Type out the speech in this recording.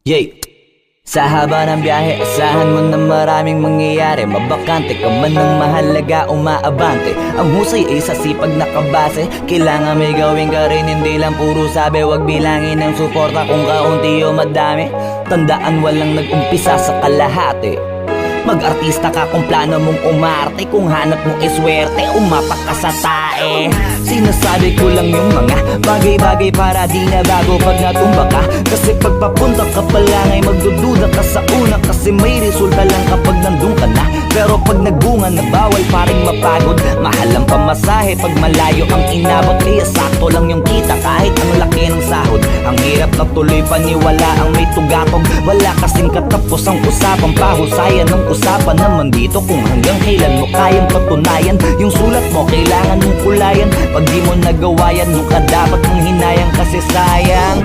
Yay! Sa haba ng biyahe, asahan mo na maraming mangyayari. Mabakante ka man ng mahalaga, umaabante. Ang husay ay sa sipag na kabase. Kailangan may gawin ka rin, hindi lang puro sabi. Huwag bilangin ng suporta kung kaunti o madami. Tandaan walang nag-umpisa sa kalahati. Mag-artista ka kung plano mong umarte. Kung hanap mo iswerte, umapak ka sa tae. Sinasabi ko lang yung mga bagay-bagay para di na bago pag natumba ka. Kasi pagpapunta ka pa lang ay magdududa ka sa una. Kasi may resulta lang kapag nandun ka na. Pero pag nagbunga na bawal pa rin mapagod. Mahal ang pamasahe pag malayo ang inabot. Kaya sakto lang yung kita kahit ang laki ng sahod. Ang hirap na tuloy paniwala ang may tugatog. Wala kasing katapos ang usapang pahusayan ng usapan naman dito kung hanggang kailan mo kayang patunayan. Yung sulat mo kailangan mong kulayan. Pag di mo nagawa yan, nung ka dapat mong hinayang kasi sayang.